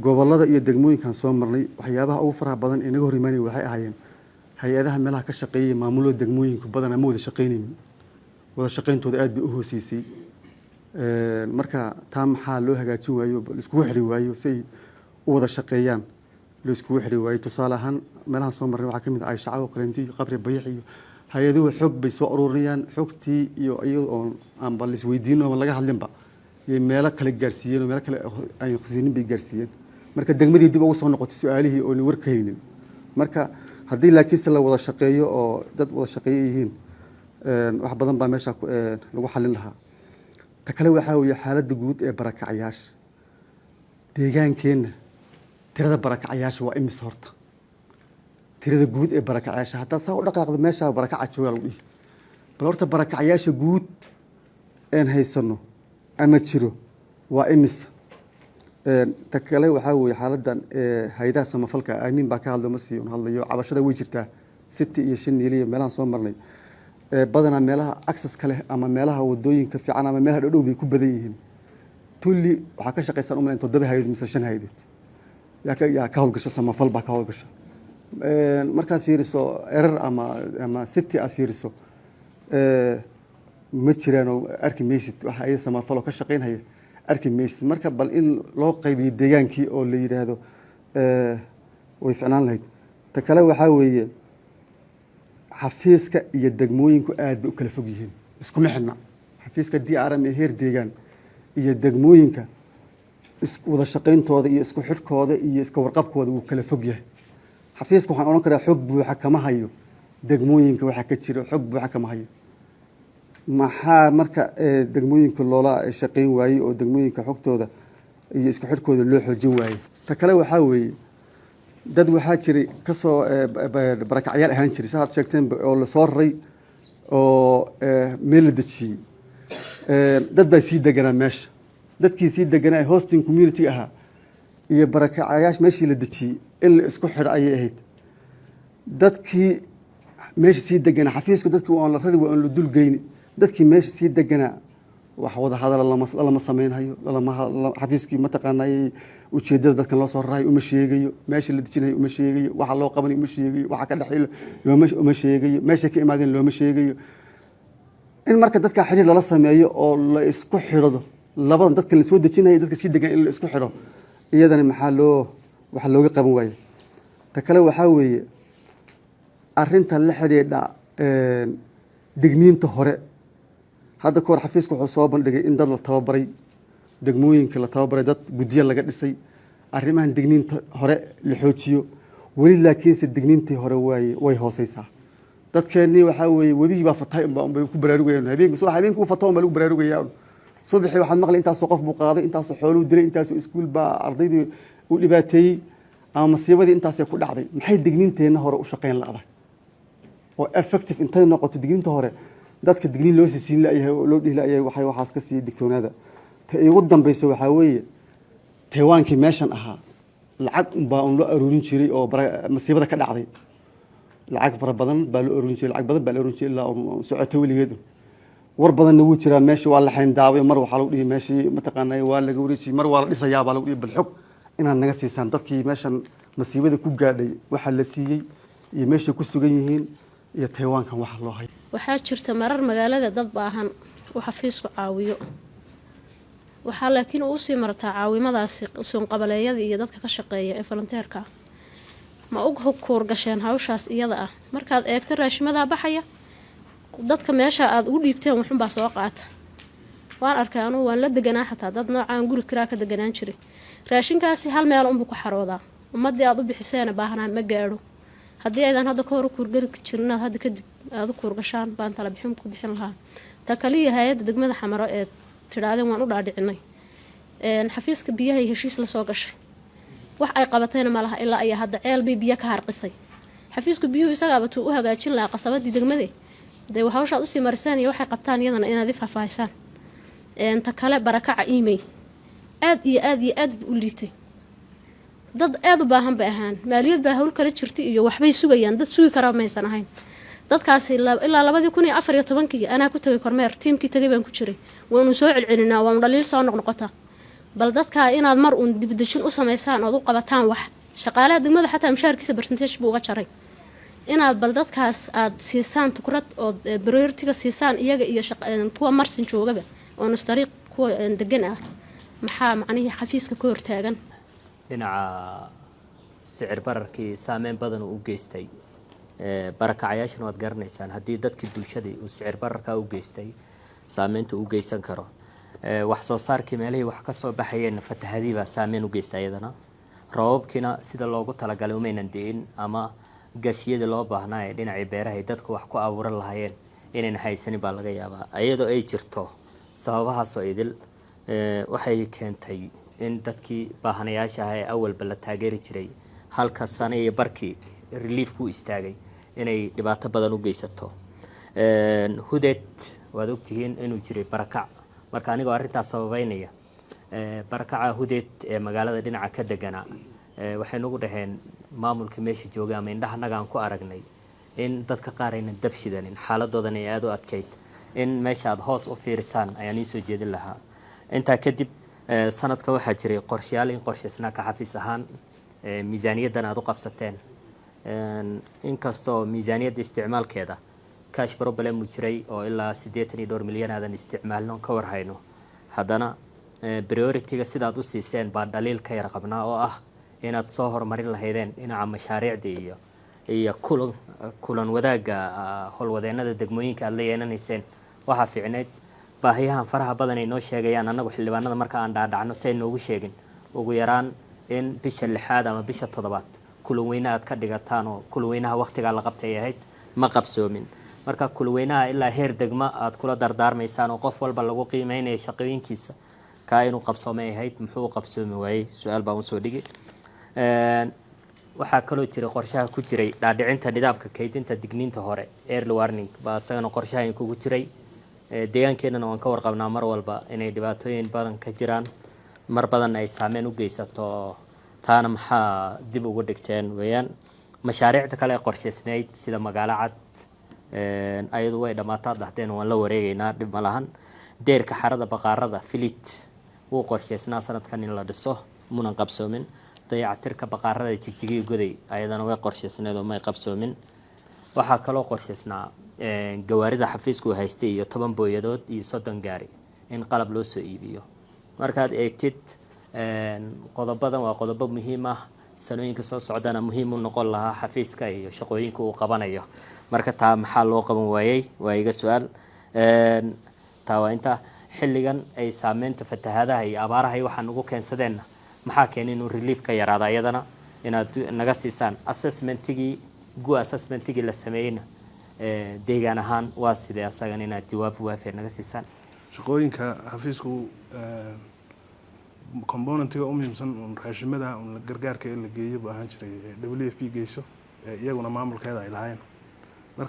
gobollada iyo degmooyinkan soo marnay waxyaabaha ugu faraha badan ee naga hor imaanay waxay ahaayeen hay-adaha meelaha ka shaqeeyay maamulada degmooyinka badan ama wada shaqeynayeen wada shaqeyntooda aad bay u hooseysay marka taa maxaa loo hagaajin waayo isku xiri waayo si ay u wada shaqeeyaan loo isku xiri waayo tusaale ahaan meelaha soo marnay waxaa kamid ah shacab qarantii qabri bayax iyo hay-aduhu xog bay soo ururinayaan xogtii iyo iyadoo aan bal isweydiino ama laga hadlinba iyo meelo kale gaarsiiyeen meelo kale ay khusinin bay gaarsiiyeen marka degmadii dib ugu soo noqotay su'aalihii oo la warkaynin marka haddii laakiin si la wada shaqeeyo oo dad wada shaqeeyo yihiin wax badan baa meesha lagu xalin lahaa ta kale waxaa weeye xaaladda guud ee barakacayaasha deegaankeenna tirada barakacayaasha waa imis horta tirada guud ee barakacayaasha haddaad saa u dhaqaaqdo meesha barakaca joogaa lagu dhihi bal horta barakacayaasha guud een haysano ama jiro waa imis ta kale waxaa weeye xaaladdan hay-adaha samafalka aamin baa ka hadlo marsi un hadlayo cabashada way jirtaa city iyo shaniil iyo meelahan soo marnay badanaa meelaha access ka leh ama meelaha wadooyinka fiican ama meelaha dhowdhow bay ku badan yihiin tulli waxaa ka shaqaysan umalayn 7 hay-adood mise 5 hay-adood yaa ka howlgasho samafal baa ka howlgasho markaad fiiriso erar ama city aad fiiriso ma jiraan oo arki maysid waxa ay samafal oo ka shaqeynaya arki maysid marka bal in loo qaybiyo deegaankii oo la yiraahdo way ficnaan lahayd ta kale waxaa weeye xafiiska iyo degmooyinku aad bay u kala fog yihiin isku mixna xafiiska DRM ee heer deegaan iyo degmooyinka isku wada shaqeyntooda iyo isku xidhkooda iyo iska warqabkooda wuu kala fog yahay xafiiska waxaan oran karaa xog buuxa kama hayo degmooyinka waxa ka jira xog buuxa kama hayo maxaa marka degmooyinka loola shaqeyn waayay oo degmooyinka xogtooda iyo isku xidhkooda loo xoojin waayay ta kale waxaa weeye dad waxaa jiray ka soo barakacyaal ahaan jiray saad sheegteen oo la soo raray oo meel la dejiyey dad baa sii deganaa meesha dadkii sii deganaa hosting community ahaa iyo barakacyaasha meeshii la dejiyey in la isku xidho ayay ahayd dadkii meesha sii deganaa xafiiska dadkii waan la rari waa aan la dul geyni dadkii meesha sii deganaa wax wada hadal lama sameynhayo xafiiskii mataqaanay ujeedada dadkan loo soo rarayo uma sheegayo meesha la dejinayo uma sheegayo waxa loo qabanayo uma sheegayo waxa ka dhaxeeyo uma sheegayo meesha ka imaadeen looma sheegayo in marka dadka xiriir lala sameeyo oo la isku xidho labadan dadka la soo dejinayo dadka sii degan in la isku xidho iyadana maxaa waxa looga qaban waayo ta kale waxaa weeye arrinta la xidhiidha digniinta hore hadda ka hor xafiiska wuxuu soo bandhigay in dad la tababaray degmooyinka la tababaray dad guddiyo laga dhisay arrimahan digniinta hore la xoojiyo weli laakiinse digniintii hore way hooseysaa dadkeennii waxaa weeye webigii baa fatay unbay ku baraarugayaan habeenkii u fato unbaa lagu baraarugayaa subaxii waxaad maqlay intaasoo qof buu qaaday intaasoo xooluhu dilay intaasoo iskuul baa ardaydii u dhibaateeyey ama masiibadii intaasay ku dhacday maxay digniinteenna hore u shaqeyn la'dahay oo effective intay noqoto digniinta hore dadka digniin loo siin laayahay oo loo dhihi laayahay waxay waxaas ka sii digtoonaada ta ugu dambaysa waxaa weeye Taywaankii meeshan ahaa lacag baa loo aruurin jiray oo masiibada ka dhacday lacag fara badan baa loo aruurin jiray lacag badan baa loo aruurin jiray ilaa socotay weligeed war badanna wuu jiraa meesha waa la xayndaabay mar waxa lagu dhihi meeshii mataqaanay waa laga wareejiyay mar waa la dhisayaa baa lagu dhihi bal xog inaad naga siisaan dadkii meeshan masiibada ku gaadhay waxa la siiyay iyo meesha ku sugan yihiin iyo Taywaankan waxa loo hay waxaa jirta marar magaalada dad baahan oo xafiisku caawiyo waxaa laakiin uu sii martaa caawimadaasi suun qabaleeyada iyo dadka ka shaqeeya ee volunteerka ma og hubkuur gasheen hawshaas iyada ah markaad eegto raashimada baxaya dadka meesha aad ugu dhiibteen waxun baa soo qaata waan arkay anuu waan la deganaa xataa dad noocaan guri kiraa ka deganaan jiray raashinkaasi hal meel unbuu ku xaroodaa ummadii aad u bixiseen baahanaa ma gaadho haddii aydan hadda ka hor kuurgari jirin hadda kadib aad u kuurgashaan baan tala bixin ku bixin lahaa ta kaliya hay'adda degmada Xamaro ee tiraadeen waan u dhaadhicinay xafiiska biyaha iyo heshiis la soo gashay wax ay qabatayna ma laha ilaa ay hadda ceel biyo ka harqisay xafiiska biyuhu isagaaba tuu u hagaajin lahaa qasabadii degmada day hawshaad u sii marisaan iyo waxay qabtaan iyadana inaad ifaafaysaan ta kale barakaca email aad iyo aad u liitay dad aad u baahan bay ahaan maaliyad baa hawl kala jirtay iyo waxbay sugayaan dad sugi kara ma aysan ahayn dadkaas ilaa 2014 anaa ku tagay kormeer tiimkii tagay baan ku jiray waanu soo celcelinaa waan dhaliil soo noqnoqota bal dadka inaad mar uun dibdejin u samaysaan ood u qabataan wax shaqaalaha degmada xataa mushaharkiisa percentage buu uga jaray inaad bal dadkaas aad siisaan tukrad ood priority-ga siisaan iyaga iyo kuwa marsin joogaba oo nustariiq kuwa degan ah maxaa macnihii xafiiska ka hortaagan dhinaca sicir bararkii saameyn badan uu u geystay barakacayaashana waad garanaysaan haddii dadkii bulshadii uu sicir bararkaa u geystay saameynta uu geysan karo wax soo saarkii meelihii wax ka soo baxayeen fatahadii baa saameyn u geysta iyadana roobabkiina sida loogu talagalay umaynan di'in ama gaashiyadii loo baahnaa ee dhinacii beeraha ay dadku wax ku abuuran lahaayeen inayna haysanin baa laga yaabaa iyadoo ay jirto sababahaasoo idil waxay keentay in dadkii baahanayaasha ah ee awalba la taageeri jiray halka sano iyo barkii relief ku istaagay inay dhibaato badan u geysato hudeed waad ogtihiin inuu jiray barakac marka anigoo arrintaas sababeynaya barakaca hudeed ee magaalada dhinaca ka deganaa waxay nagu dhaheen maamulka meesha jooga ama indhahanaga aan ku aragnay in dadka qaar aynan dab shidanin xaaladoodan ay aada u adkayd in meesha aad hoos u fiirisaan ayaan ii soo jeedin lahaa intaa kadib sanadka waxaa jiray qorshayaal in qorshaysnaa ka xafiis ahaan miisaaniyaddan aad u qabsateen inkastoo miisaaniyadda isticmaalkeeda cash problem uu jiray oo ilaa 82 milyan aadan isticmaalno ka warhayno haddana priority-ga sidaad u siiseen baa dhaliil ka yar qabnaa oo ah inaad soo horumarin lahaydeen dhinaca mashaariicda iyo kulan wadaagga howlwadeennada degmooyinka aad la yeelanayseen waxaa fiicneyd baahiyahan faraha badan ay noo sheegayaan annagu xildhibaanada marka aan dhaadhacno say noogu sheegin ugu yaraan in bisha 6aad ama bisha 7aad kulan weyne aad ka dhigataan oo kulan weynaha waqtigaa la qabtay ahayd ma qabsoomin marka kulan weynaha ilaa heer degma aad kula dardaarmaysaan oo qof walba lagu qiimeynayo shaqooyinkiisa kaa inuu qabsoomay ahayd muxuu qabsoomi waayey su-aal baan usoo dhigi waxaa kaloo jiray qorshaha ku jiray dhaadhicinta nidaamka kaydinta digniinta hore early warning baa isagana qorshaha kugu jiray deegaankeenana waan ka warqabnaa mar walba inay dhibaatooyin badan ka jiraan mar badan ay saameyn u geysato taana maxaa dib ugu dhigteen weeyaan mashaariicda kale ee qorshaysnayd sida magaalo cad ayadu way dhamaataa dhahdeen waan la wareegaynaa dhib ma lahan deerka xarada baqaarada filit wuu qorshaysnaa sanadkan in la dhiso munan qabsoomin dayactirka baqaarada jigjigii goday ayadana way qorshaysneed oo may qabsoomin waxaa kaloo qorshaysnaa gawaarida xafiisku haystay iyo 10 booyadood iyo 30 gaari in qalab loo soo iibiyo markaad eegtid qodobadan waa qodobo muhiim ah sanooyinka soo socdana muhiim u noqon lahaa xafiiska iyo shaqooyinka uu qabanayo marka taa maxaa loo qaban waayay waa iga su'aal taa waa inta xilligan ay saameynta fatahaadaha iyo abaaraha iyo waxaan ugu keensadeen maxaa keenay inuu relief ka yaraado ayadana inaad naga siisaan assessmentigii la sameeyeyna deegaan ahaan waa sidee asagan inaad jawaab waafi naga siisaan shaqooyinka xafiisku componentiga u muhiimsan oo raashimada oo gargaarka la geeyo buu ahaan jiray WFP geyso iyaguna maamulkeeda ay lahaayeen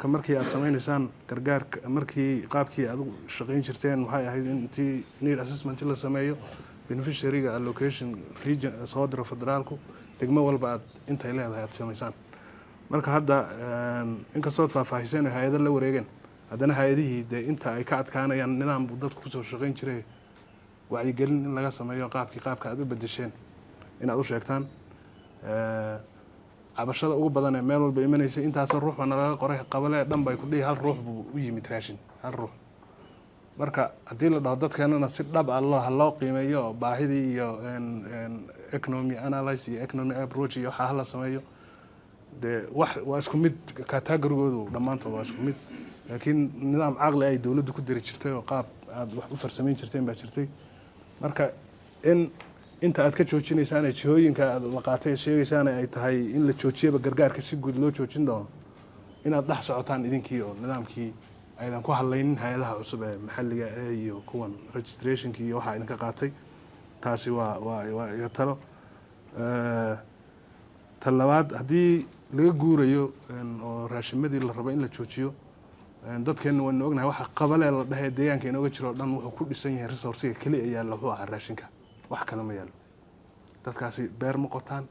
markii aad sameeynaysan gargaarka markii qaabkii aad u shaqeyn jirteen waxay ahayd intii need assessment la sameeyo beneficiary-ga allocation region soo diro federaalku degmo walba aad intay leedahay aad sameeysan marka hadda inkastoo faahfaahiseen hay'ado la wareegeen haddana hay'adihii inta ay ka adkaanayaan nidaam buu dadku soo shaqeyn jiray wacyigelin in laga sameeyo qaabka aad u bedesheen in aad u sheegtaan cabashada ugu badan ee meel walba imanaysa intaas ruux bana laga qoray qabale dhan bay ku dhigi hal ruux buu u yimid raashin hal ruux marka haddii la dhaho dadkeenana si dhab ah loo qiimeeyo baahidii iyo economy analysis iyo economy approach iyo waxa la sameeyo waa isku mid category-goodu dhammaantood waa isku mid laakiin nidaam caqli ay dawladdu ku diri jirtay oo qaab aad wax u farsameyn jirteen baa jirtay marka inta aad ka joojinaysaan jihooyinka aad la qaatay sheegaysaan ay tahay in la joojiyaba gargaarka si guud loo joojin doono inaad dhex socotaan idinkii oo nidaamkii aydan ku hadlaynin hay'adaha cusub ee maxalliga iyo kuwan registrationkii iyo waxa idinka qaatay taasi waa iga talo talabaad haddii laga guurayo oo raashimadii la rabo in la joojiyo dadkeena waan ognahay waxa qabale la dhahay deegaanka inooga jiro dhan wuxuu ku dhisan yahay resource-ga kaliya ayaa la huwa raashinka wax kale ma yaalo dadkaasi beer ma qotaan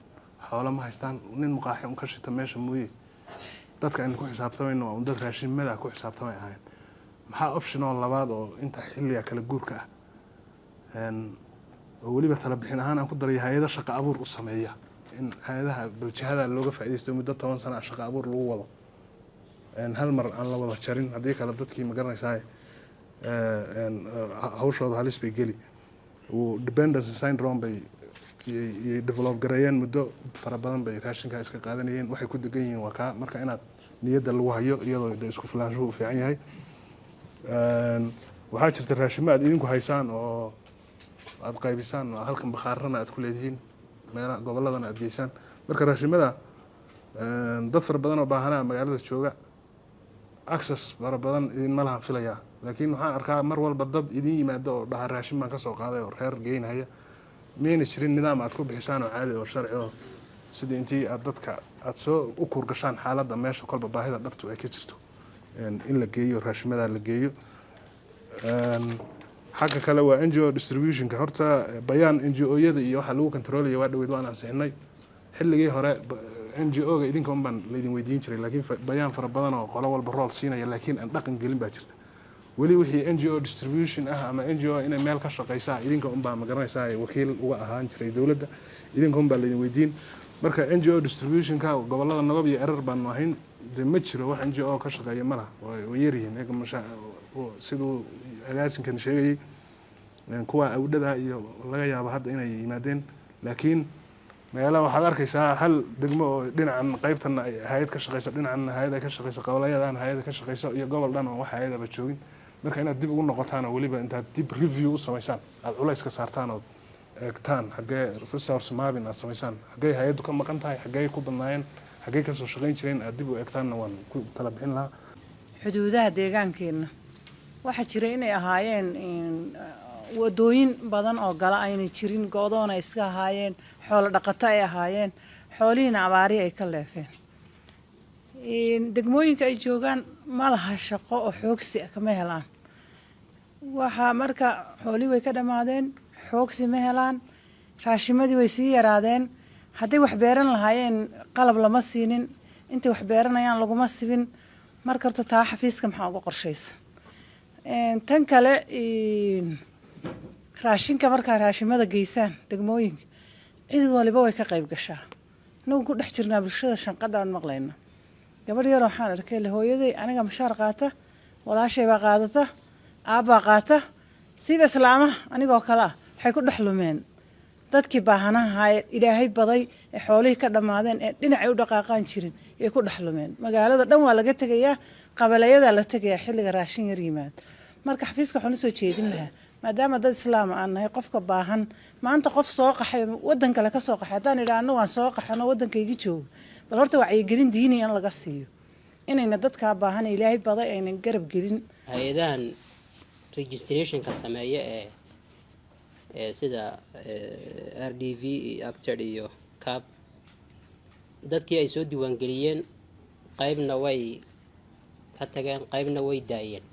xoolo ma haystaan nin muqaaxi un ka shita meesha mooyee dadka in ku xisaabtamayno waa dad raashimada ku xisaabtamay ahayn maxaa optional labaad oo inta xilliga kala guurka ah oo weliba tala bixin ahaan aan ku daray hay-ada shaqo abuur u sameeya in hay-adaha jihada looga faa'iidaysto muddo 10 sano shaqo abuur lagu wado hal mar aan la wada jarin haddii kale dadkii ma garanaysaa hawshooda halis bay geli dependency syndrome bay develop gareeyeen muddo fara badan bay raashinka iska qaadanayeen waxay ku degan yihiin waa kaa marka inaad niyadda lagu hayo iyadoo isku filaanshuhu fiican yahay waxaa jirta raashimo aad idinku haysaan oo aad qaybisaan oo halkan bakhaarana aad ku leedihiin meelaha gobolladana aad geysaan marka raashimada dad fara badan oo baahanaa magaalada jooga access fara badan idinma lahan filayaa laakiin waxaan arkaa mar walba dad idin yimaado oo dhaha raashin baan ka soo qaaday oo reer geynaya miyayna jirin nidaam aad ku bixisaan oo caadi oo sharci oo sidii intii aad dadka aad soo u kurgashaan xaaladda meesha kolba baahida dhabtu ay ka jirto in la geeyo raashimadaa la geeyo xagga kale waa NGO distributionka horta bayaan NGO-yada iyo waxa lagu controlaya waa dhaweyd waan ansixinay xilligii hore NGO-ga idinka un baan laydin weydiin jiray laakiin bayaan fara badan oo qolo walba rool siinaya laakiin aan dhaqan gelin baa jirta weli wixii NGO distribution ah ama NGO inay meel ka shaqeysaa idinka un baa ma garanaysaa wakiil uga ahaan jiray dowladda idinka un baa laydin weydiin marka NGO distributionka gobollada nabad iyo erar baan ahayn ma jiro wax NGO ka shaqeeya malaha way yaryihiin iyaga siduu agaasinkan sheegayay kuwa awdhada iyo laga yaabo hadda inay yimaadeen laakiin meelaha waxaad arkaysaa hal degmo oo dhinacan qaybtan ay hay'ad ka shaqeyso dhinacan hay'ad ay ka shaqeyso qowlayadan hay'ad ka shaqeyso iyo gobol dhan oo wax hay'adaba joogin marka inaad dib ugu noqotaan oo weliba intaad dib review u samaysaan aad culays ka saartaan oo eegtaan xaggee resource mapping aad samaysaan xaggee hay'addu ka maqan tahay xaggee ku badnaayeen xaggee ka soo shaqeyn jireen aad dib u eegtaanna waan ku tala bixin lahaa xuduudaha deegaankeena waxaa jira inay ahaayeen wadooyin badan oo gala aynay jirin go'doona iska ahaayeen xoolo dhaqato ay ahaayeen xoolihiina abaari ay ka leefeen degmooyinka ay joogaan ma laha shaqo oo xoogsi ah kama helaan waxaa marka xoolihii way ka dhammaadeen xoogsi ma helaan raashimadii way sii yaraadeen hadday wax beeran lahaayeen qalab lama siinin intay wax beeranayaan laguma sibin marka horta taa xafiiska maxaa uga qorshaysa tan kale raashinka markaa raashimada geysaan degmooyinka cid waliba way ka qayb gashaa inagu ku dhex jirnaa bulshada shanqadhaan maqlayna gabadh yar waxaan arkay le hooyaday aniga mashaar qaata walaashay baa qaadata aabbaa qaata siiba islaamaha anigoo kale ah waxay ku dhex lumeen dadkii baahanaha ilaahay baday ee xoolihii ka dhammaadeen ee dhinacay u dhaqaaqaan jirin ay ku dhex lumeen magaalada dhan waa laga tegayaa qabaleeyadaa la tegayaa xilliga raashin yar yimaado marka xafiiska waxaan usoo jeedin lahaa maadaama dad islaam aan nahay qofka baahan maanta qof soo qaxay waddan kale ka soo qaxay haddaan idhaahno waan soo qaxano waddankayga joogo bal horta wacyigelin diini in laga siiyo inayna dadkaa baahan ilaahay baday aynan garab gelin hay-adahan registrationka sameeya ee sida RDV iyo acted iyo cab dadkii ay soo diiwaangeliyeen qaybna way ka tageen qaybna way daayeen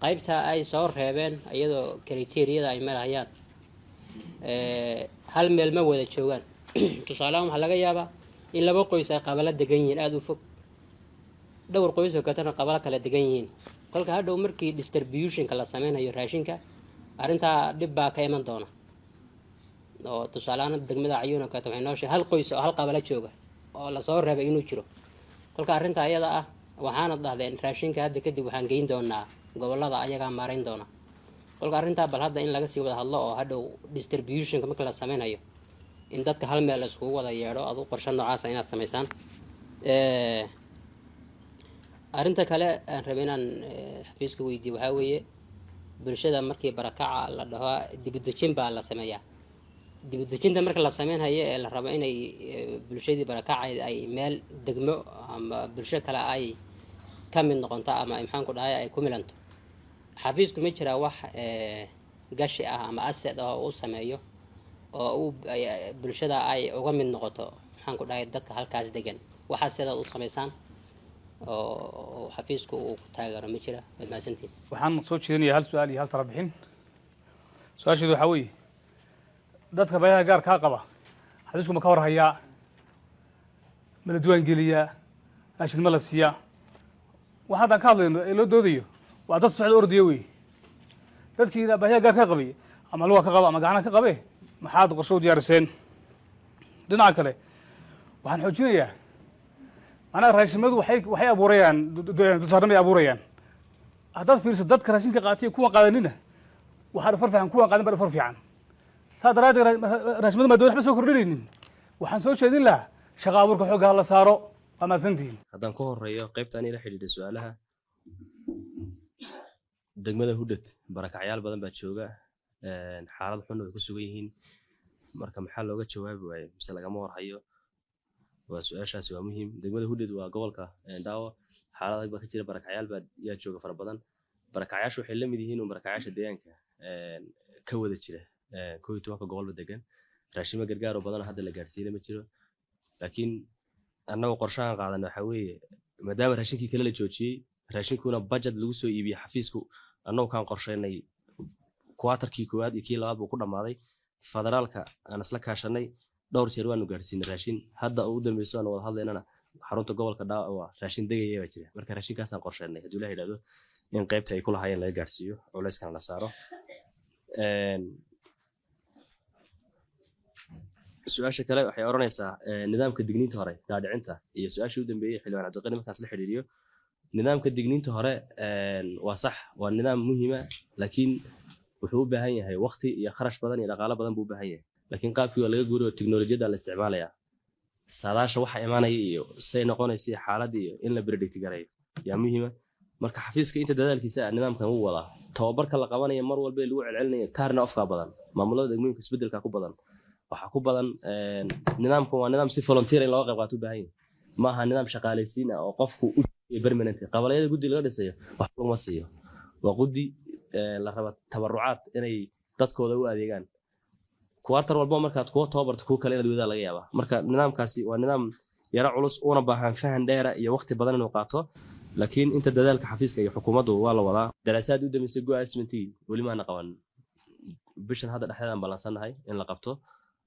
qaybta ay soo reebeen iyadoo kriteeriyada ay marayaan hal meel ma wada joogaan tusaalahan waxaa laga yaabaa in laba qoys ay qabala degan yihiin aada u fog dhowr qoys oo katana qabala kala degan yihiin kolka hadhow markii distributionka la sameynayo raashinka arrintaa dhib baa ka iman doona oo tusaalahaan degmada cayuuna kata waxay noo sheegay hal qoys oo hal qabala jooga oo lasoo reebay inuu jiro kolka arrinta ayada ah waxaana dhahdeen raashinka hadda kadib waxaan geyn doonaa gobollada ayagaa maarayn doona kolka arrintaa bal hadda in laga sii wada hadlo oo hadhow distributionka marka la sameynayo in dadka hal meel iskugu wada yeedho adu qorshe noocaasa inaad samaysaan arrinta kale aan rabay inaan xafiiska weydiiyo waxaa weeye bulshada markii barakaca la dhaho dibudejin baa la sameeyaa dibudejinta marka la sameynhayo ee la rabo inay bulshadii barakaca ay meel degmo ama bulsho kale ay ka mid noqonto ama maxaan ku dhahay ay ku milanto xafiisku ma jiraa wax gashi ah ama asset ah oo u sameeyo oo bulshada ay uga mid noqoto maxaan ku dhahay dadka halkaas degan waxaa sidaad u samaysaan oo xafiisku uu ku taageero ma jira waad mahadsantiin waxaan soo jeedinayaa hal su-aal iyo hal tala bixin su-aasheedu waxaa weeye dadka baayaha gaar kaa qaba xafiisku ma ka warhayaa ma la diiwaangeliyaa raashin ma la siiyaa waxaan haddaan ka hadlayno ee loo doodayo waa dad socda ordaya wey dadkii baayaha gaar ka qabay ama luga ka qaba ama gacana ka qabe maxaad qorsho u diyaariseen dhinaca kale waxaan xoojinayaa macnaha raashimadu waxay abuurayaan dulsaarnimo ay abuurayaan haddaad fiiriso dadka raashinka qaatay kuwa qaadanina waxaa dhafar fiican kuwa qaadan baa dhafar fiican saa daraaddeed raashimadu maadaama waxba soo kordhinaynin waxaan soo jeedin lahaa shaqa abuurka xoogga ha la saaro waa mahadsantihiin haddaan ku horeeyo qaybtaan ila xidhiidha su-aalaha degmada hudhad barakacyaal badan baa jooga xaalad xunna way ku sugan yihiin marka maxaa looga jawaabi waaye mise lagama warhayo waa su-aashaasi waa muhiim degmada hudhad waa gobolka daawo xaalad adag baa ka jira barakacyaal baa yaa jooga fara badan barakacyaashu waxay la mid yihiin un barakacyaasha deegaanka ka wada jira 11 gobolba degan raashimo gargaar oo badan hadda la gaarsiina ma jiro laakiin annagu qorshahan qaadan waxa weeye maadaama raashinkii kale la joojiyey raashinkuna budget lagu soo iibiyey xafiisku annagu kaan qorsheynay kuwaatarkii koowaad iyo kii labaad buu ku dhammaaday federaalka aan isla kaashanay dhowr jeer waanu gaarsiinay raashin hadda ugu dambeyso aan wada hadlaynana xarunta gobolka dhaawa raashin degaya baa jira marka raashinkaasaan qorsheynay hadduu la yidhaahdo in qaybta ay ku lahaayeen laga gaarsiiyo culeyskana la saaro su-aasha kale waxay oranaysaa nidaamka digniinta hore dhaadhicinta iyo su-aashii u dambeeyey xildhibaan cabdiqani markaas la xiriiriyo nidaamka digniinta hore waa sax waa nidaam muhiima laakiin wuxuu u baahan yahay waqti iyo kharash badan iyo dhaqaale badan buu u baahan yahay laakiin qaabkii waa laga guuriyo teknolojiyadda la isticmaalayaa saadaasha waxa imaanaya iyo say noqonaysa iyo xaalad iyo in la predict gareeyo yaa muhiima marka xafiiska inta dadaalkiisa nidaamkan uu wadaa tababarka la qabanayo mar walba lagu celcelinayo taarna ofka badan maamulada degmooyinka isbedelka ku badan waxa ku badan nidaamkan waa nidaam si volunteer looga qayb qaato u baahan yahay ma aha nidaam shaqaalaysiin ah oo qofku u permanent qabalayada guddi laga dhisayo wax laguma siiyo waa guddi la raba tabarucaad inay dadkooda u adeegaan kuwaartar walba markaad kuwa tababarto kuwa kale inaad wada laga yaabaa marka nidaamkaasi waa nidaam yara culus una baahan fahan dheera iyo waqti badan inuu qaato laakiin inta dadaalka xafiiska iyo xukuumaddu waa la wadaa daraasaad u dambeysay go assessmentii weli maana qaban bishan hadda dhexdeedaan ballansanahay in la qabto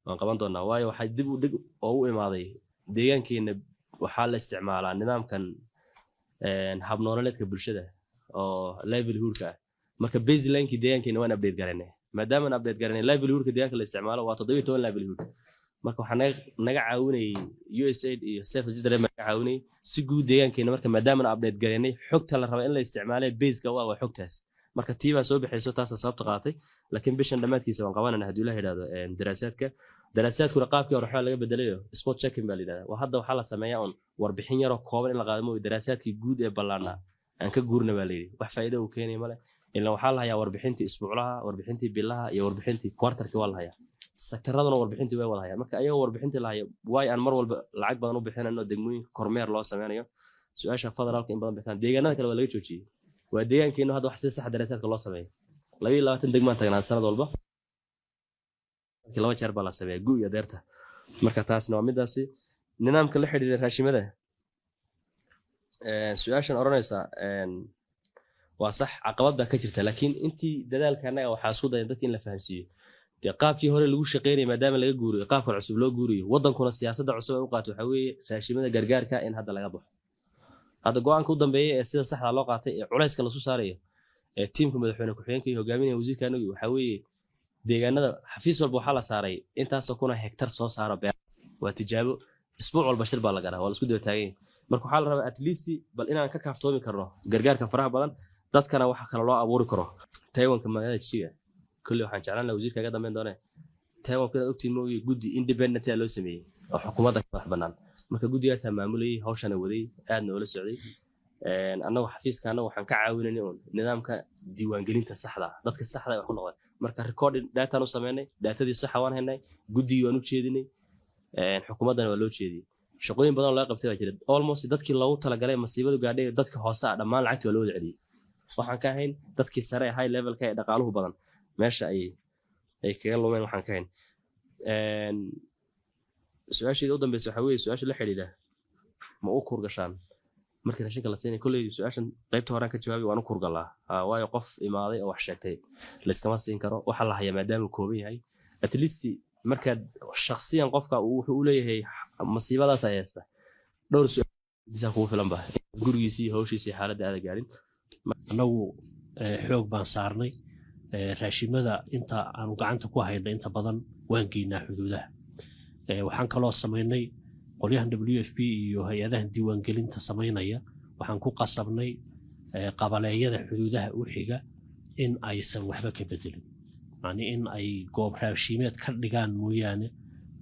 waan qaban doonaa waayo waxay dib u dhig oo u imaaday deegaankeena waxaa la isticmaalaa nidaamkan hab nololeedka bulshada oo livelihoodka ah marka baselinekii deegaankeena waan update garanay maadaama aan update garanay livelihoodka deegaanka la isticmaalo waa 17 livelihood marka waxaa naga caawinayay USAID iyo Save the Children naga caawinayay si guud deegaankeena marka maadaama aan update garanay xogta la rabo in la isticmaalo baseka waa xogtaas marka tiiba soo bixayso taas sababta qaatay laakiin bishan dhamaadkiisa waan qabanana hadii la yiraahdo daraasaadkuna qaabkii hore waxa laga bedelayo spot checking baa la yiraahdaa waa hadda waxa la sameeyaa on warbixin yar oo kooban in la qaadamo daraasaadkii guud ee ballaana aan ka guurna baa la yiri wax faa'iido uu keenay male ilaa waxa la hayaa warbixintii isbuuclaha warbixintii bilaha iyo warbixintii quarterkii waa la hayaa sektaraduna warbixintii way wada hayaa marka ayaga warbixintii la hayaa way aan mar walba lacag badan u bixinayno degmooyinka kormeer loo sameeyo su-aasha federaalka in badan bixinaan deegaanada kale waa laga joojiyay waa deegaankeenu hadda wax si sax daraasaadka loo sameeyo 22 degmaan tagnaa sanad walba laba jeer baa la sameeyaa gu iyo deerta marka taasna waa midaasi nidaamka la xiriira raashimada su-aashan oranaysa waa sax caqabad baa ka jirta laakiin intii dadaalka anaga waxaa isku dayay dadka in la fahansiiyo dee qaabkii hore lagu shaqeynayay maadaama laga guuriyo qaabka cusub loo guuriyo wadankuna siyaasadda cusub ay u qaato waxa weeye raashimada gargaarka in hadda laga baxo hadda go'aanka u dambeeyay ee sida saxda loo qaatay ee culayska la soo saarayo ee tiimka madaxweyne ku-xigeenka iyo hogaaminaya wasiirka anagu waxa weeye deegaanada xafiis walba waxaa la saaray intaasoo kuna hektar soo saaro beer waa tijaabo isbuuc walba shir baa la garaa waa la isku daba taagay marka waxaa la rabaa at least bal inaan ka kaaftoomi karno gargaarka faraha badan dadkana waxa kale loo abuuri karo taiwanka magaalada jiga kulli waxaan jeclaan lahaa wasiirka ga dambeyn doonee taiwanka inaad ogtiin mooye guddi independent loo sameeyey oo xukuumadda ka madax bannaan marka guddigaasaa maamulayay hawshana waday aadna oola socday annagu xafiiska annagu waxaan ka caawinayna un nidaamka diiwaangelinta saxda dadka saxda wax ku noqday marka recording data u sameynay datadii sax waan haynay guddigii waan u jeedinay xukuumaddana waa loo jeediyey shaqooyin badan oo laga qabtay baa jira almost dadkii loogu talagalay masiibadu gaadhay dadka hoose ah dhammaan lacagtii waa loo wada celiyey waxaan ka ahayn dadkii sare high levelka ee dhaqaaluhu badan meesha ay kaga lumeen waxaan ka ahayn su-aasheeda u dambeysa waxaa weeye su-aasha la xidhiidha ma u kurgashaan markii raashinka la siinay kolley su-aashan qaybta horaan ka jawaabay waan u kurgalaa waayo qof imaaday oo wax sheegtay layskama siin karo waxa la hayaa maadaama kooban yahay at least markaad shakhsiyan qofka wuxuu u leeyahay masiibadaas ay haysta dhowr su-aal kugu filan ba gurigiisa iyo hawshiisa iyo xaaladda aada gaarin annagu xoog baan saarnay raashimada inta aanu gacanta ku hayno inta badan waan geynaa xuduudaha. Waxaan kaloo samaynay qolyahan WFP iyo hay-adahan diiwaangelinta samaynaya waxaan ku qasabnay qabaleeyada xuduudaha u xiga in aysan waxba ka bedelin, yani in ay goob raashimeed ka dhigaan mooyaane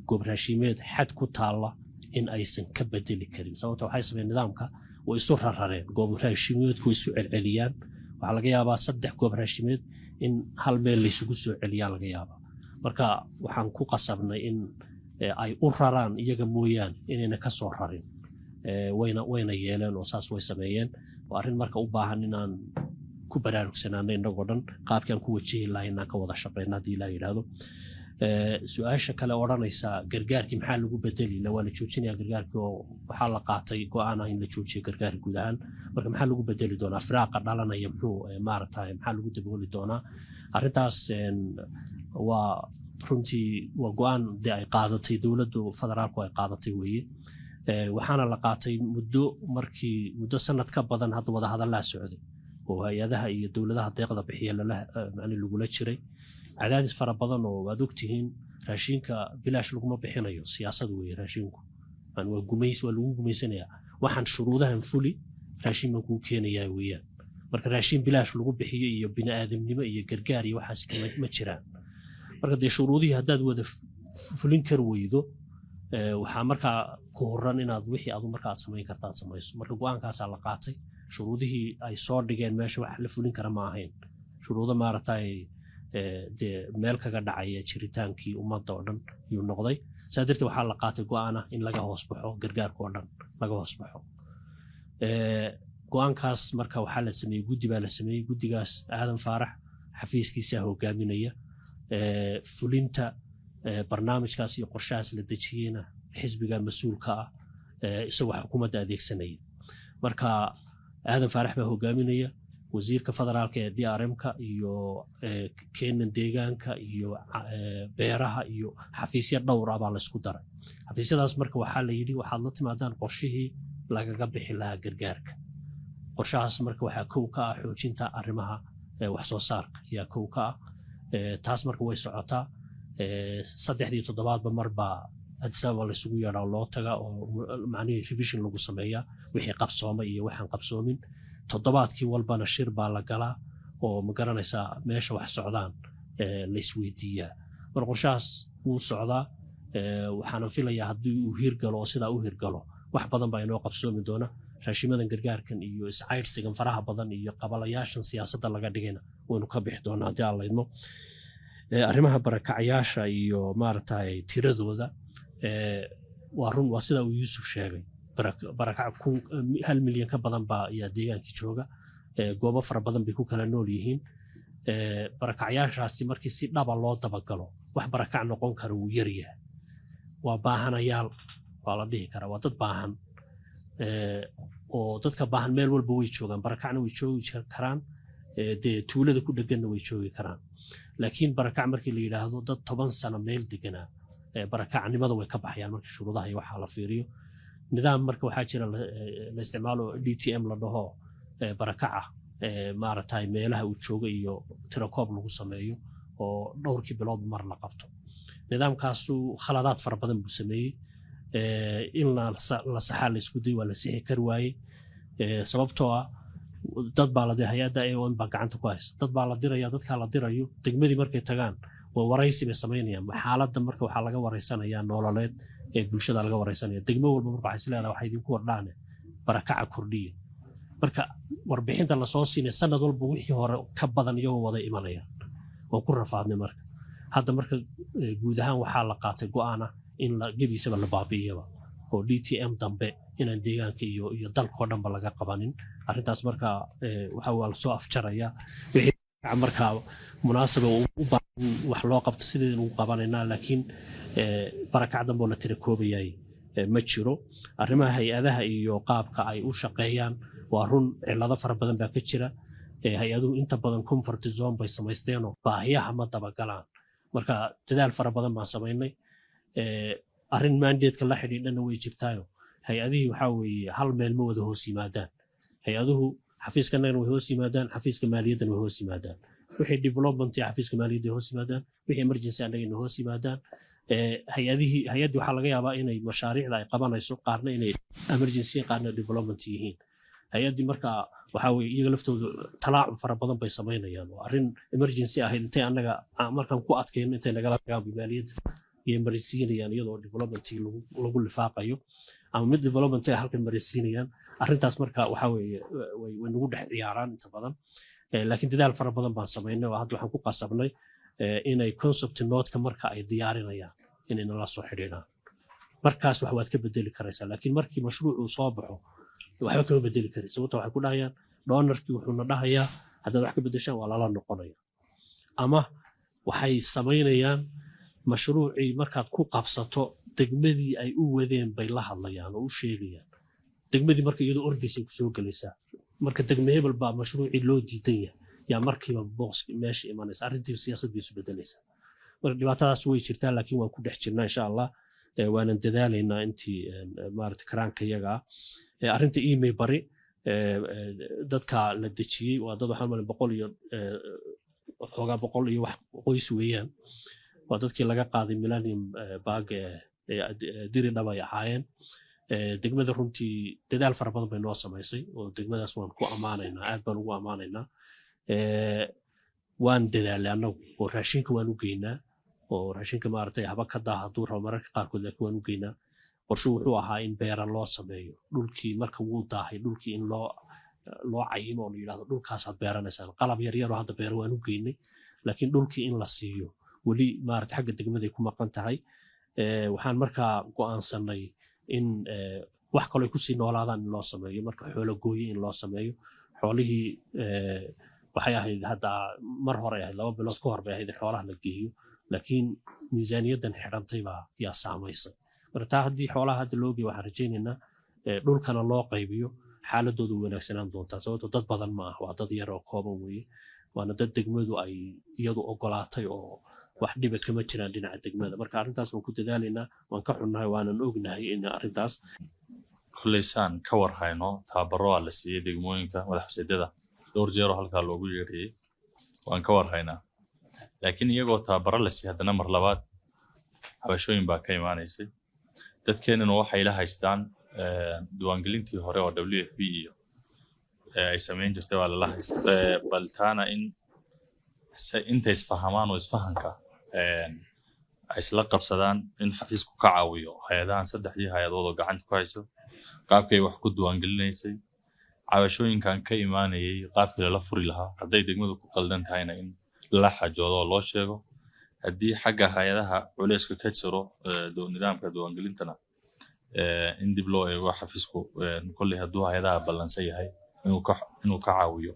goob raashimeed xad ku taalla in aysan ka bedeli karin. sababta waxay sameeyeen nidaamka way isu rarareen, goob raashimeedku isu celceliyaan. waxaa laga yaabaa 3 goob raashimeed in hal meel la isugu soo celiyaa laga yaabaa. marka waxaan ku qasabnay in ay u raraan iyaga mooyaane inayna ka soo rarin. wayna yeeleen oo saas way sameeyeen. waa arrin marka u baahan inaan ku baraarugsanaano innagoo dhan qaabkaan ku wajihi lahay inaan ka wada shaqeyno haddii ilaa yidhaahdo. su-aasha kale odhanaysa gargaarkii maxaa lagu bedeli waa la joojinaya gargaarkii oo waxaa la qaatay go-aan ah in la joojiyo gargaar guud ahaan. marka maxaa lagu bedeli doonaa firaaqa dhalanaya muxuu maaragtay maxaa lagu dabooli doonaa arrintaas. waa runtii waa go-aan dee ay qaadatay dowladdu federaalku ay qaadatay weeye. waxaana la qaatay muddo sanad ka badan hadda wada hadallaa socday oo hay-adaha iyo dowladaha deeqda bixiya lagula jiray. cadaadis fara badan oo waad ogtihiin raashinka bilaash laguma bixinayo, siyaasad weeye raashinku. waa lagu gumaysanayaa. waxaan shuruudahan fuli raashin baan kuu keenayaa weeyaan. marka raashin bilaash lagu bixiyo iyo bini'aadamnimo iyo gargaar iyo waxaas ma jiraan. marka dee shuruudihii haddaad wada fulin kar weydo waxaa markaa ku horan inaad wixii adu marka aad samayn karta aad samayso. marka go-aankaasaa la qaatay. shuruudihii ay soo dhigeen meesha wax la fulin kara ma ahayn. shuruudo maaragtay dee meel kaga dhacaya jiritaankii ummadda oo dhan ayuu noqday. saa darteed waxaa la qaatay go-aan ah in laga hoos baxo gargaarka oo dhan laga hoos baxo. go-aankaas marka waxaa la sameeyey guddi baa la sameeyey. guddigaas aadan faarax xafiiskiisaa hogaaminaya. fulinta barnaamijkaas iyo qorshahaas la dejiyeyna xisbiga mas-uulka ah isagoo xukuumadda adeegsanaya. marka aadan faarax baa hogaaminaya. wasiirka federaalka ee DRM-ka iyo keenan deegaanka iyo beeraha iyo xafiisyo dhowr ah baa la isku daray. xafiisyadaas marka waxaa la yidhi waxaad la timaadaan qorshihii lagaga bixi lahaa gargaarka. qorshahaas marka waxaa kow ka ah xoojinta arrimaha wax soo saarka ayaa kow ka ah. taas marka way socotaa. 3 toddobaadba marbaa Addis Ababa la isugu yeedhaa loo tagaa oo macnihii revision lagu sameeyaa wixii qabsoomay iyo waxaan qabsoomin. toddobaadkii walbana shir baa la galaa oo ma garanaysaa meesha wax socdaan la isweydiiyaa. mar qorshahaas wuu socdaa. waxaana filayaa haddii uu hirgalo oo sidaa u hirgalo wax badan baa inoo qabsoomi doona. raashimadan gargaarkan iyo iscaydhsigan faraha badan iyo qabalayaashan siyaasadda laga dhigayna waynu ka bixi doonaa haddii aan laydmo. arrimaha barakacayaasha iyo maaragtay tiradooda waa sidaa uu Yuusuf sheegay. barakac 1 milyan ka badan baa ayaa deegaankii jooga. goobo fara badan bay ku kala nool yihiin. barakacayaashaasi markii si dhaba loo dabagalo wax barakac noqon kara wuu yaryahay. waa baahanayaal waa la dhihi karaa. waa dad baahan oo dadka baahan meel walba way joogaan. barakacna way joogi karaan, dee tuulada ku dheganna way joogi karaan. laakiin barakac markii la yidhaahdo dad 10 sano meel deganaa barakacnimada way ka baxayaan markii shuruudaha iyo waxaa la fiiriyo. nidaam marka waxaa jira la isticmaalo DTM la dhaho barakaca maaragtay meelaha uu jooga iyo tirakoob lagu sameeyo oo dhowrkii bilood mar la qabto. nidaamkaasu khaladaad fara badan buu sameeyey. in la saxaa la isku day waa la sixi kari waayey. sababtoo ah dad baa la hay-adda AON baa gacanta ku haysa. dad baa la diraya. dadkaa la dirayo degmadii markay tagaan waa waraysi bay samaynayaan. xaaladda marka waxaa laga waraysanayaa nololeed ee bulshada laga waraysanaya. degmo walba marka waxay isleedahay waxay idinku wardhaane barakaca kordhiya. marka warbixinta lasoo siinay sanad walba wixii hore ka badan iyagoo wada imanayaan. waa ku rafaadnay marka. hadda marka guud ahaan waxaa la qaatay go-aan ah in gebiisaba la baabi'iyaba oo DTM dambe inaan deegaanka iyo dalkoo dhanba laga qabanin. arrintaas marka waa la soo afjarayaa. wixii marka munaasaba u baahan wax loo qabto sideen ugu qabanaynaa. laakiin barakac dambe oo la tira koobayay ma jiro. arrimaha hay-adaha iyo qaabka ay u shaqeeyaan waa run cillado fara badan baa ka jira. hay-aduhu inta badan comfort zone bay samaysteenoo baahiyaha ma dabagalaan. marka dadaal fara badan baan samaynay. arrin mandateeka la xidhiidhana way jirtaayo hay-adihii waxaa weeye hal meel ma wada hoos yimaadaan. hay-aduhu xafiiskanagan way hoos yimaadaan, xafiiska maaliyaddana way hoos yimaadaan. wixii development xafiiska maaliyadda hoos yimaadaan wixii emergency anagana hoos yimaadaan hay-addi waxaa laga yaabaa inay mashaariicda ay qabanayso qaarna inay emergency qaarna development yihiin hay-addii marka waxaa weye iyaga laftooda talaacub fara badan bay samaynayaan oo arrin emergency ahayd intay annaga markaan ku adkayno intay nagala tagaan maaliyadda iyo marisiinayaan iyadoo development lagu lifaaqayo ama mid development ay halkan marisiinayaan arrintaas marka waxaa weeye way nagu dhex ciyaaraan inta badan laakiin dadaal fara badan baan samaynay oo hadda waxaan ku qasabnay inay concept note-ka marka ay diyaarinayaan inay nala soo xidhiidhaan markaas wax waad ka bedeli karaysaa laakiin markii mashruuc uu soo baxo waxba kama bedeli karaysa sababta waxay ku dhahayaan doonarkii wuxuuna dhahayaa haddaad wax ka bedeshaan waa lala noqonaya ama waxay samaynayaan mashruucii markaad ku qabsato degmadii ay u wadeen bay la hadlayaan oo u sheegayaan degmadii marka iyadoo ordaysay kusoo gelaysaa marka degme hebel baa mashruucii loo diidan yahay yaa markiiba booski meesha imanaysa arrintii siyaasadda isu bedelaysa marka dhibaatadaas way jirtaa laakiin waan ku dhex jirnaa insha allah waanan dadaalaynaa intii maarata karaanka iyaga arrinta email bari dadka la dejiyey waa dad waxaan malin 100 iyo xoogaa 100 iyo wax qoys weeyaan waa dadkii laga qaaday millennium bag diri dhab ay ahaayeen degmada runtii dadaal fara badan bay noo samaysay oo degmadaas waan ku ammaanaynaa aad baan ugu ammaanaynaa waan dadaalay annagu oo raashinka waan u geynaa oo raashinka maaragtay haba ka daa hadduu rabo mararka qaarkood laakiin waan u geynaa qorshe wuxuu ahaa in beera loo sameeyo dhulkii marka wuu daahay dhulkii in loo cayimo oo la yidhahdo dhulkaasaad beeranaysaan qalab yaryaroo hadda beero waan u geynay laakiin dhulkii in la siiyo weli maarata xagga degmaday ku maqan tahay waxaan markaa go'aansanay in wax kaloo ay kusii noolaadaan in loo sameeyo marka xoolo gooye in loo sameeyo xoolihii waxay ahayd hadda mar hore ahayd 2 bilood ka hor bay ahayd xoolaha la geeyo laakiin miisaaniyaddan xidhantay baa yaa saamaysay marka taa haddii xoolaha hadda loo geeyo waxaan rajaynaynaa dhulkana loo qaybiyo xaaladoodu wanaagsanaan doontaa sababtoo dad badan ma ah waa dad yar oo kooban weeye waana dad degmadu ay iyadu ogolaatay oo wax dhiba kama jiraan dhinaca degmada marka arrintaas waan ku dadaalaynaa waan ka xunnahay waanan ognahay in arrintaas kuleysaan ka war hayno tababaro la siiyay degmooyinka madaxweynaha dhowr jeer oo halka loogu yeeriyay waan ka war haynaa laakiin iyagoo tababaro la siiyay haddana mar labaad habashooyin baa ka imaanaysay dadkeenuna waxay la haystaan diiwaangelintii hore oo WFP iyo ay sameyn jirtay waa la haystay baltaana in inta isfahamaan oo isfahanka ay isla qabsadaan in xafiisku ka caawiyo hay'adahan saddexdii hay'adood oo gacanta ku hayso qaabkay wax ku diiwaangelinaysay cabashooyinkan ka imaanayay qaabkii la furi lahaa hadday degmadu ku qaldan tahayna in la xajoodo oo loo sheego haddii xagga hay'adaha culayska ka jiro nidaamka diiwaangelintana in dib loo eego xafiisku kulli hadduu hay'adaha ballansan yahay inuu ka caawiyo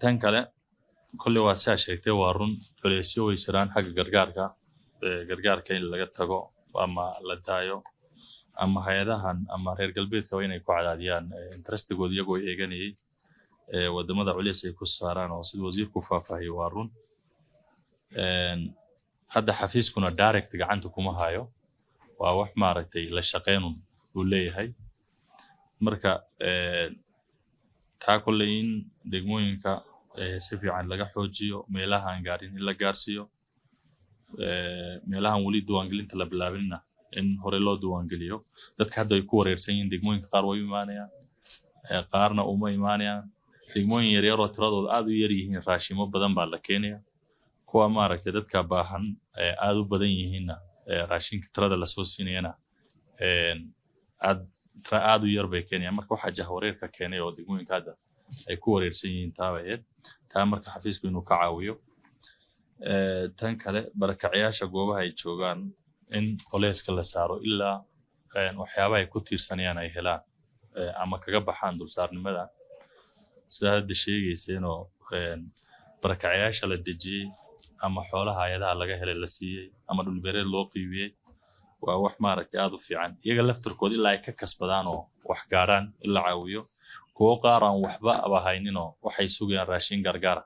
tan kale kulli waa saa sheegtay waa run culeysyo way jiraan xagga gargaarka in laga tago ama la daayo ama hay'adahan ama reer galbeedka waa inay ku cadaadiyaan interestigooda iyagoo eeganayay wadamada culeys ay ku saaraan oo sida wasiirku faahfaahiyay waa run hadda xafiiskuna direct gacanta kuma hayo waa wax maaragtay la shaqeynun uu leeyahay marka taa kulli in degmooyinka si fiican laga xoojiyo meelaha aan gaarin in la gaarsiiyo meelahan weli diiwaangelinta la bilaabinna in hore loo diiwaangeliyo dadka hadda ay ku wareersan yihiin degmooyinka qaar way imaanayaan qaarna uma imaanayaan degmooyin yaryar oo tiradooda aad u yar yihiin raashimo badan baa la keenaya kuwa maaragtay dadka baahan aad u badan yihiinna raashinka tirada lasoo siinayana aad u yar bay keenayaan marka waxaa jahwareerka keenay oo degmooyinka hadda ay ku wareersan yihiin taabayeed taa marka xafiisku inuu ka caawiyo tan kale barakacayaasha goobaha ay joogaan in culeyska la saaro ilaa waxyaabaha ay ku tiirsanayaan ay helaan ama kaga baxaan dulsaarnimada sida hadda sheegayseenoo barakacayaasha la dejiyey ama xoolaha hay'adaha laga helay la siiyey ama dhulbeereed loo qiibiyey waa wax maaragtay aad u fiican iyaga laftirkood ilaa ay ka kasbadaan oo wax gaaraan in la caawiyo kuwo qaar aan waxba hayninoo waxay sugayaan raashin gargaara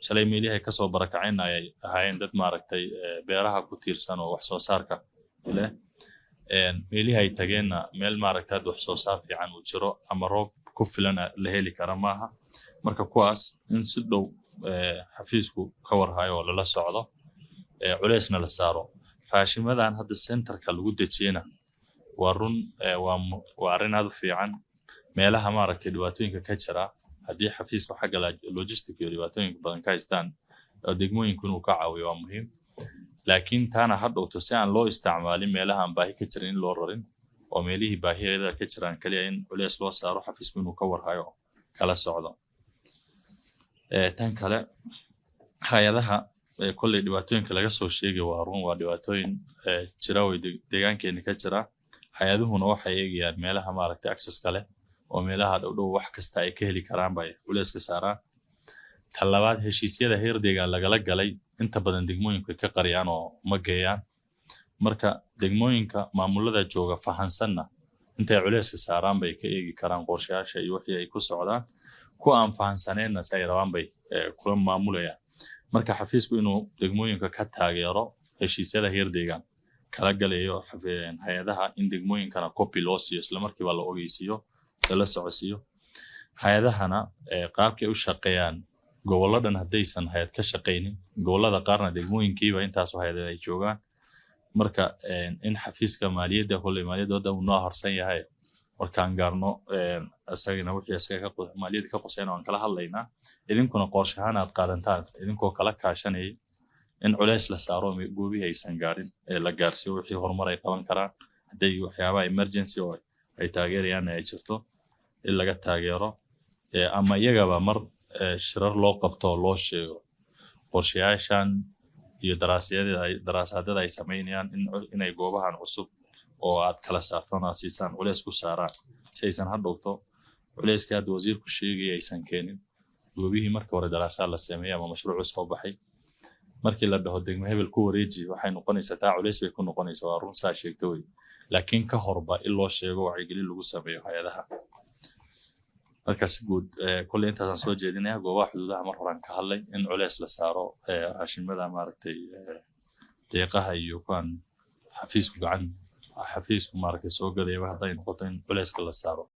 shalay meelihii ay kasoo barakaceen ayay ahaayeen dad maaragtay beeraha ku tiirsan oo wax soo saarka leh meelihii ay tageenna meel maaragtay wax soo saar fiican uu jiro ama roob ku filan la heli kara maaha marka kuwaas in si dhow xafiisku ka warhayo oo lala socdo culeysna la saaro raashimadan hadda centerka lagu dejiyana waa run waa arrin aad u fiican meelaha maaragtay dhibaatooyinka ka jira haddii xafiisku xagga logistic iyo dhibaatooyinka badan ka haystaan degmooyinku inuu ka caawiyo waa muhiim laakiin taana ha dhowto si aan loo isticmaalin meelaha aan baahi ka jirin in loo rarin oo meelihii baahiyada ka jiraan kaliya in culeys loo saaro xafiisku inuu ka warhayo kala socdo tan kale hay-adaha kolley dhibaatooyinka laga soo sheegay waa run waa dhibaatooyin jira way deegaankeena ka jira hay-aduhuna waxay eegayaan meelaha maaragtay access kale oo meelaha dhowdhow wax kasta ay ka heli karaan bay culeyska saaraan tan labaad heshiisyada heer deegaan lagala galay inta badan degmooyinku ka qariyaan oo ma geeyaan marka degmooyinka maamulada jooga fahansanna intay culeyska saaraan bay ka eegi karaan qorshayaasha iyo wixii ay ku socdaan kuwa aan fahansaneenna si ay rabaan bay kula maamulayaan marka xafiisku inuu degmooyinka ka taageero heshiisyada heer deegaan kala galayo hay-adaha in degmooyinkana copy loo siiyo isla markiiba la ogeysiiyo la socodsiiyo hay-adahana qaabkay u shaqeeyaan gobollo dhan haddaysan hay-ad ka shaqaynin gobollada qaarna degmooyinkiiba intaasoo hay-ad ay joogaan marka in xafiiska maaliyadda kolley maaliyadda uu noo harsan yahay markaan gaarno asagana wixii asaga maaliyadda ka qosayna waan kala hadlaynaa idinkuna qorshahaan aad qaadantaan idinkoo kala kaashanayay in culeys la saaro goobihii aysan gaarin la gaarsiiyo wixii horumar ay qaban karaan hadday waxyaabaha emergency oo ay taageerayaan ay jirto in laga taageero ama iyagaba mar shirar loo qabto oo loo sheego qorshayaashan iyo daraasaadada ay samaynayaan inay goobahan cusub oo aad kala saartaan aad siisaan culeys ku saaraan si aysan hadhowto culeyska hadda wasiirku sheegaya aysan keenin goobihii marka hore daraasaad la sameeyay ama mashruuc soo baxay markii la dhaho degmo hebel ku wareeji waxay noqonaysaa taa culeys bay ku noqonaysaa waa run saa sheegta wey laakiin ka horba in loo sheego wacyigelin lagu sameeyo hay-adaha markaas guud kolley intaasaan soo jeedinaya goobaha xuduudaha mar horaan ka hadlay in culeys la saaro raashimada maaragtay deeqaha iyo kuwan xafiisku maaragtay soo gadaya hadday noqoto in culeyska la saaro